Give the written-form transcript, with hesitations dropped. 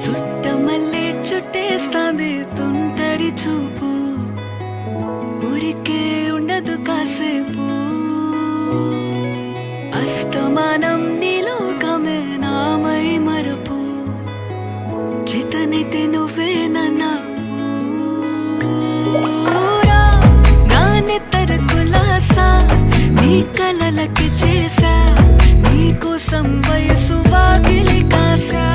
చుట్టమల్లే చుట్టేస్తాంది తుంటరి చూపు, ఊరికే ఉండదు కాసేపు. అస్తమానం నీలోకమే నామై మరపు, చేతనైతే నువ్వే నన్నూరా. నానెత్తర కులాసా నీ కలలకి చేసా, నీ కోసం వయసు వాకిలి కాసా.